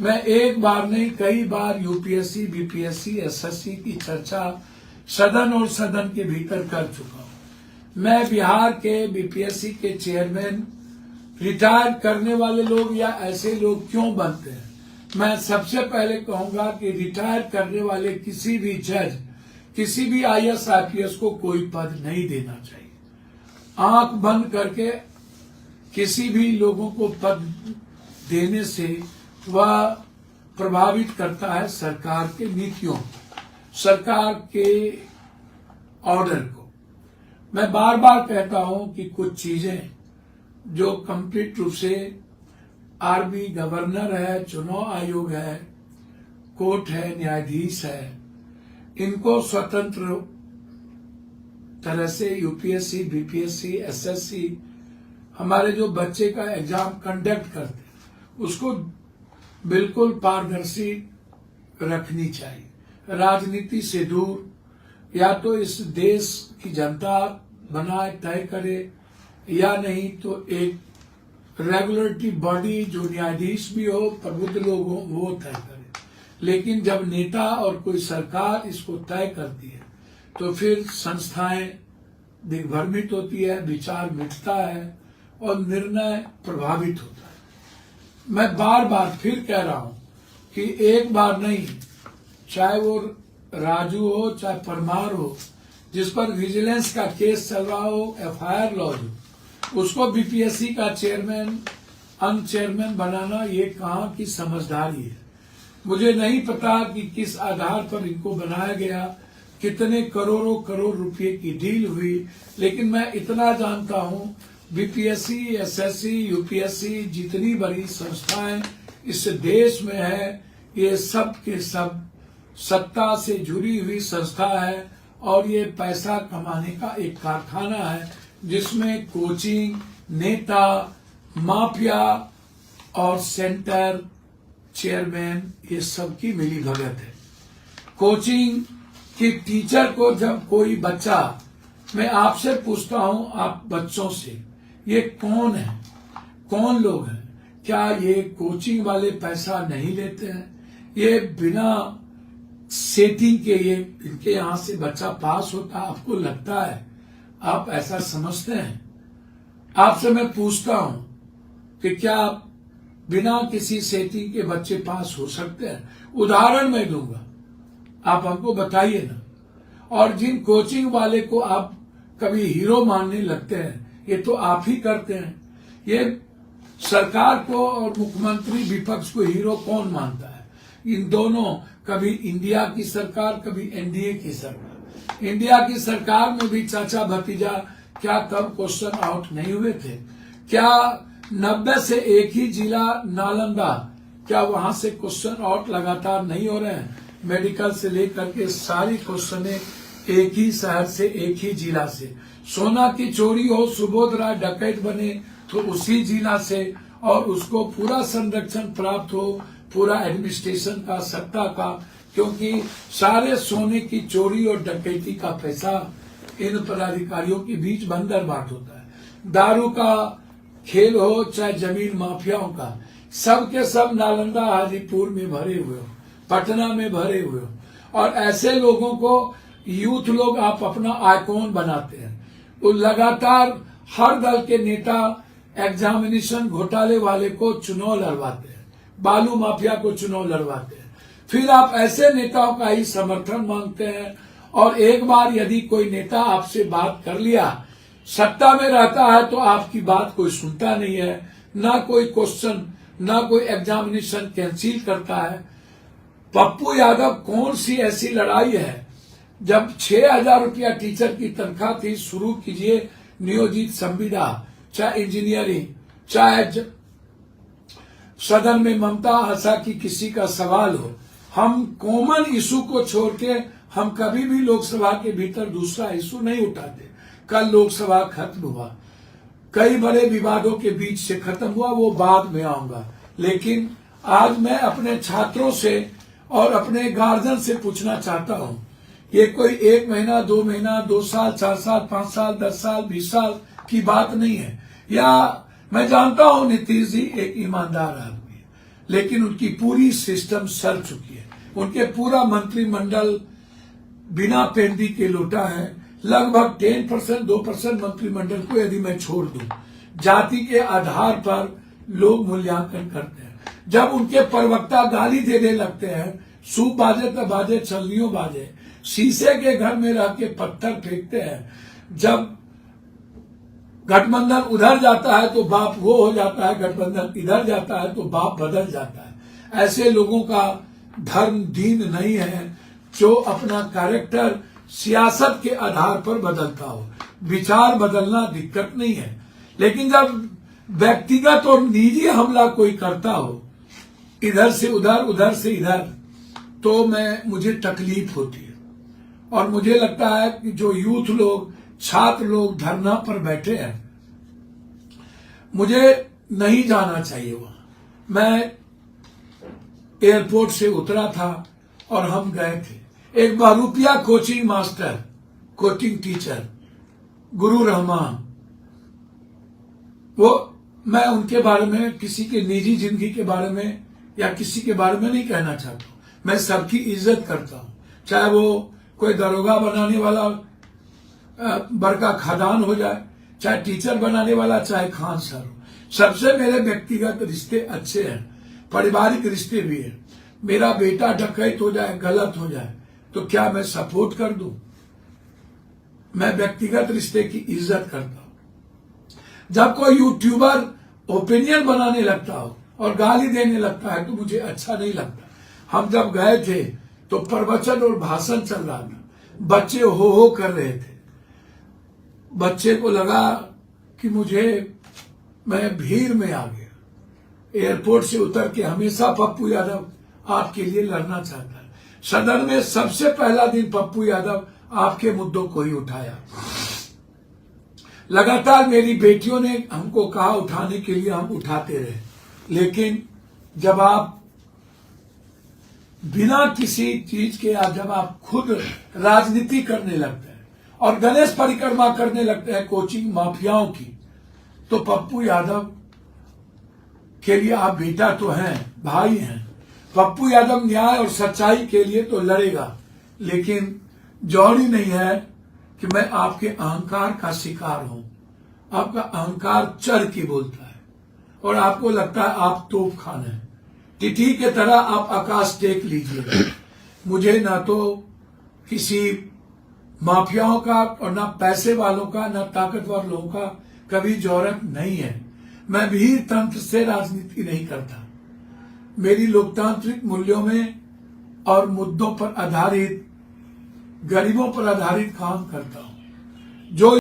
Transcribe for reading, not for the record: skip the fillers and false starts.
मैं एक बार नहीं कई बार यूपीएससी, बीपीएससी, एसएससी की चर्चा सदन और सदन के भीतर कर चुका हूं। मैं बिहार के बीपीएससी के चेयरमैन रिटायर करने वाले लोग या ऐसे लोग क्यों बनते हैं? मैं सबसे पहले कहूंगा कि रिटायर करने वाले किसी भी जज, किसी भी आईएएस आईपीएस को कोई पद नहीं देना चाहिए। आंख बंद करके किसी भी लोगों को पद देने से वह प्रभावित करता है सरकार के नीतियों, सरकार के ऑर्डर को। मैं बार बार कहता हूं कि कुछ चीजें जो कंप्लीट रूप से आरबी गवर्नर है, चुनाव आयोग है, कोर्ट है, न्यायाधीश है, इनको स्वतंत्र तरह से यूपीएससी, बीपीएससी, एसएससी हमारे जो बच्चे का एग्जाम कंडक्ट करते हैं उसको बिल्कुल पारदर्शी रखनी चाहिए। राजनीति से दूर या तो इस देश की जनता बनाए तय करे या नहीं तो एक रेगुलेटरी बॉडी जो न्यायाधीश भी हो, प्रबुद्ध लोग हो, वो तय करे। लेकिन जब नेता और कोई सरकार इसको तय करती है तो फिर संस्थाएं दिग्भ्रमित होती है, विचार मिटता है और निर्णय प्रभावित होता है। मैं बार बार फिर कह रहा हूं कि एक बार नहीं, चाहे वो राजू हो चाहे परमार हो, जिस पर विजिलेंस का केस चल रहा हो, एफआईआर लॉज हो, उसको बीपीएससी का चेयरमैन अनचेयरमैन बनाना ये कहाँ की समझदारी है? मुझे नहीं पता कि किस आधार पर इनको बनाया गया, कितने करोड़ों करोड़ रुपए की डील हुई, लेकिन मैं इतना जानता हूं बीपीएससी, एसएससी, यूपीएससी जितनी बड़ी संस्थाएं इस देश में है, ये सब के सब सत्ता से जुड़ी हुई संस्था है और ये पैसा कमाने का एक कारखाना है जिसमें कोचिंग, नेता, माफिया और सेंटर चेयरमैन ये सब की मिली भगत है। कोचिंग के टीचर को जब कोई बच्चा, मैं आपसे पूछता हूं, आप बच्चों से, ये कौन है, कौन लोग हैं? क्या ये कोचिंग वाले पैसा नहीं लेते हैं? ये बिना सेटिंग के ये इनके यहां से बच्चा पास होता, आपको लगता है? आप ऐसा समझते हैं? आपसे मैं पूछता हूं कि क्या बिना किसी सेटिंग के बच्चे पास हो सकते हैं? उदाहरण मैं दूंगा, आप हमको बताइए ना। और जिन कोचिंग वाले को आप कभी हीरो मानने लगते हैं, ये तो आप ही करते हैं। ये सरकार को और मुख्यमंत्री विपक्ष को हीरो कौन मानता है? इन दोनों, कभी इंडिया की सरकार, कभी एनडीए की सरकार। इंडिया की सरकार में भी चाचा भतीजा क्या कब क्वेश्चन आउट नहीं हुए थे? क्या 90 से एक ही जिला नालंदा, क्या वहां से क्वेश्चन आउट लगातार नहीं हो रहे हैं? मेडिकल से लेकर के सारी क्वेश्चन एक ही शहर से, एक ही जिला से। सोना की चोरी हो, सुबोध राय डकैत बने तो उसी जिला से, और उसको पूरा संरक्षण प्राप्त हो, पूरा एडमिनिस्ट्रेशन का, सत्ता का, क्योंकि सारे सोने की चोरी और डकैती का पैसा इन पदाधिकारियों के बीच बंदर बाट होता है। दारू का खेल हो चाहे जमीन माफियाओं का, सब के सब नालंदा हाजीपुर में भरे हुए हो, पटना में भरे हुए हो। और ऐसे लोगों को यूथ लोग आप अपना आइकॉन बनाते हैं। तो लगातार हर दल के नेता एग्जामिनेशन घोटाले वाले को चुनाव लड़वाते हैं, बालू माफिया को चुनाव लड़वाते हैं, फिर आप ऐसे नेताओं का ही समर्थन मांगते हैं। और एक बार यदि कोई नेता आपसे बात कर लिया, सत्ता में रहता है तो आपकी बात कोई सुनता नहीं है, ना कोई क्वेश्चन, ना कोई एग्जामिनेशन कैंसिल करता है। पप्पू यादव कौन सी ऐसी लड़ाई है? जब 6,000 रुपया टीचर की तनख्वाह थी, शुरू कीजिए नियोजित संविदा, चाहे इंजीनियरिंग, चाहे सदन में ममता आशा की किसी का सवाल हो, हम कॉमन इशू को छोड़ के हम कभी भी लोकसभा के भीतर दूसरा इशू नहीं उठाते। कल लोकसभा खत्म हुआ, कई बड़े विवादों के बीच से खत्म हुआ, वो बाद में आऊंगा। लेकिन आज मैं अपने छात्रों से और अपने गार्जियन से पूछना चाहता हूं, ये कोई 1 महीना, 2 महीना, 2 साल, 4 साल, 5 साल, 10 साल, 20 साल की बात नहीं है। या मैं जानता हूं नीतीश जी एक ईमानदार आदमी है, लेकिन उनकी पूरी सिस्टम सड़ चुकी है। उनके पूरा मंत्रिमंडल बिना पेंदी के लौटा है। लगभग 10% 2% मंत्रिमंडल को यदि मैं छोड़ दूं, जाति के आधार पर लोग मूल्यांकन करते हैं। जब उनके प्रवक्ता गाली देने लगते हैं, सूप बाजे तो बाजे, छलनियों बाजे, शीशे के घर में रह के पत्थर फेंकते हैं। जब गठबंधन उधर जाता है तो बाप वो हो जाता है, गठबंधन इधर जाता है तो बाप बदल जाता है। ऐसे लोगों का धर्म दीन नहीं है जो अपना कैरेक्टर सियासत के आधार पर बदलता हो। विचार बदलना दिक्कत नहीं है, लेकिन जब व्यक्तिगत और निजी हमला कोई करता हो, इधर से उधर उधर से इधर, तो मुझे तकलीफ होती है। और मुझे लगता है कि जो यूथ लोग, छात्र लोग धरना पर बैठे हैं, मुझे नहीं जाना चाहिए वहां। मैं एयरपोर्ट से उतरा था और हम गए थे। एक बहरूपिया कोचिंग मास्टर, कोचिंग टीचर गुरु रहमान, मैं उनके बारे में, किसी के निजी जिंदगी के बारे में या किसी के बारे में नहीं कहना चाहता हूं। मैं सबकी इज्जत करता हूं, चाहे वो कोई दरोगा बनाने वाला बड़का खदान हो जाए, चाहे टीचर बनाने वाला, चाहे खान सर हो। सबसे मेरे व्यक्तिगत रिश्ते अच्छे हैं, पारिवारिक रिश्ते भी हैं। मेरा बेटा डकैत हो जाए, गलत हो जाए, तो क्या मैं सपोर्ट कर दूं? मैं व्यक्तिगत रिश्ते की इज्जत करता हूं। जब कोई यूट्यूबर ओपिनियन बनाने लगता हो और गाली देने लगता है तो मुझे अच्छा नहीं लगता। हम जब गए थे तो प्रवचन और भाषण चल रहा था, बच्चे हो कर रहे थे। बच्चे को लगा कि मैं भीड़ में आ गया। एयरपोर्ट से उतर के हमेशा पप्पू यादव आपके लिए लड़ना चाहता है। सदन में सबसे पहला दिन पप्पू यादव आपके मुद्दों को ही उठाया। लगातार मेरी बेटियों ने हमको कहा उठाने के लिए, हम उठाते रहे। लेकिन जब आप बिना किसी चीज के, जब आप खुद राजनीति करने लगते हैं और गणेश परिक्रमा करने लगते हैं कोचिंग माफियाओं की, तो पप्पू यादव के लिए आप बेटा तो हैं, भाई हैं। पप्पू यादव न्याय और सच्चाई के लिए तो लड़ेगा, लेकिन जरूरी नहीं है कि मैं आपके अहंकार का शिकार हूं। आपका अहंकार चढ़ के बोलता है और आपको लगता है आप तोप खान हैं। टिटी के तरह आप आकाश टेक लीजिएगा। मुझे ना तो किसी माफियाओं का और ना पैसे वालों का, ना ताकतवर लोगों का कभी जरूरत नहीं है। मैं भी तंत्र से राजनीति नहीं करता। मेरी लोकतांत्रिक मूल्यों में और मुद्दों पर आधारित, गरीबों पर आधारित काम करता हूं। जो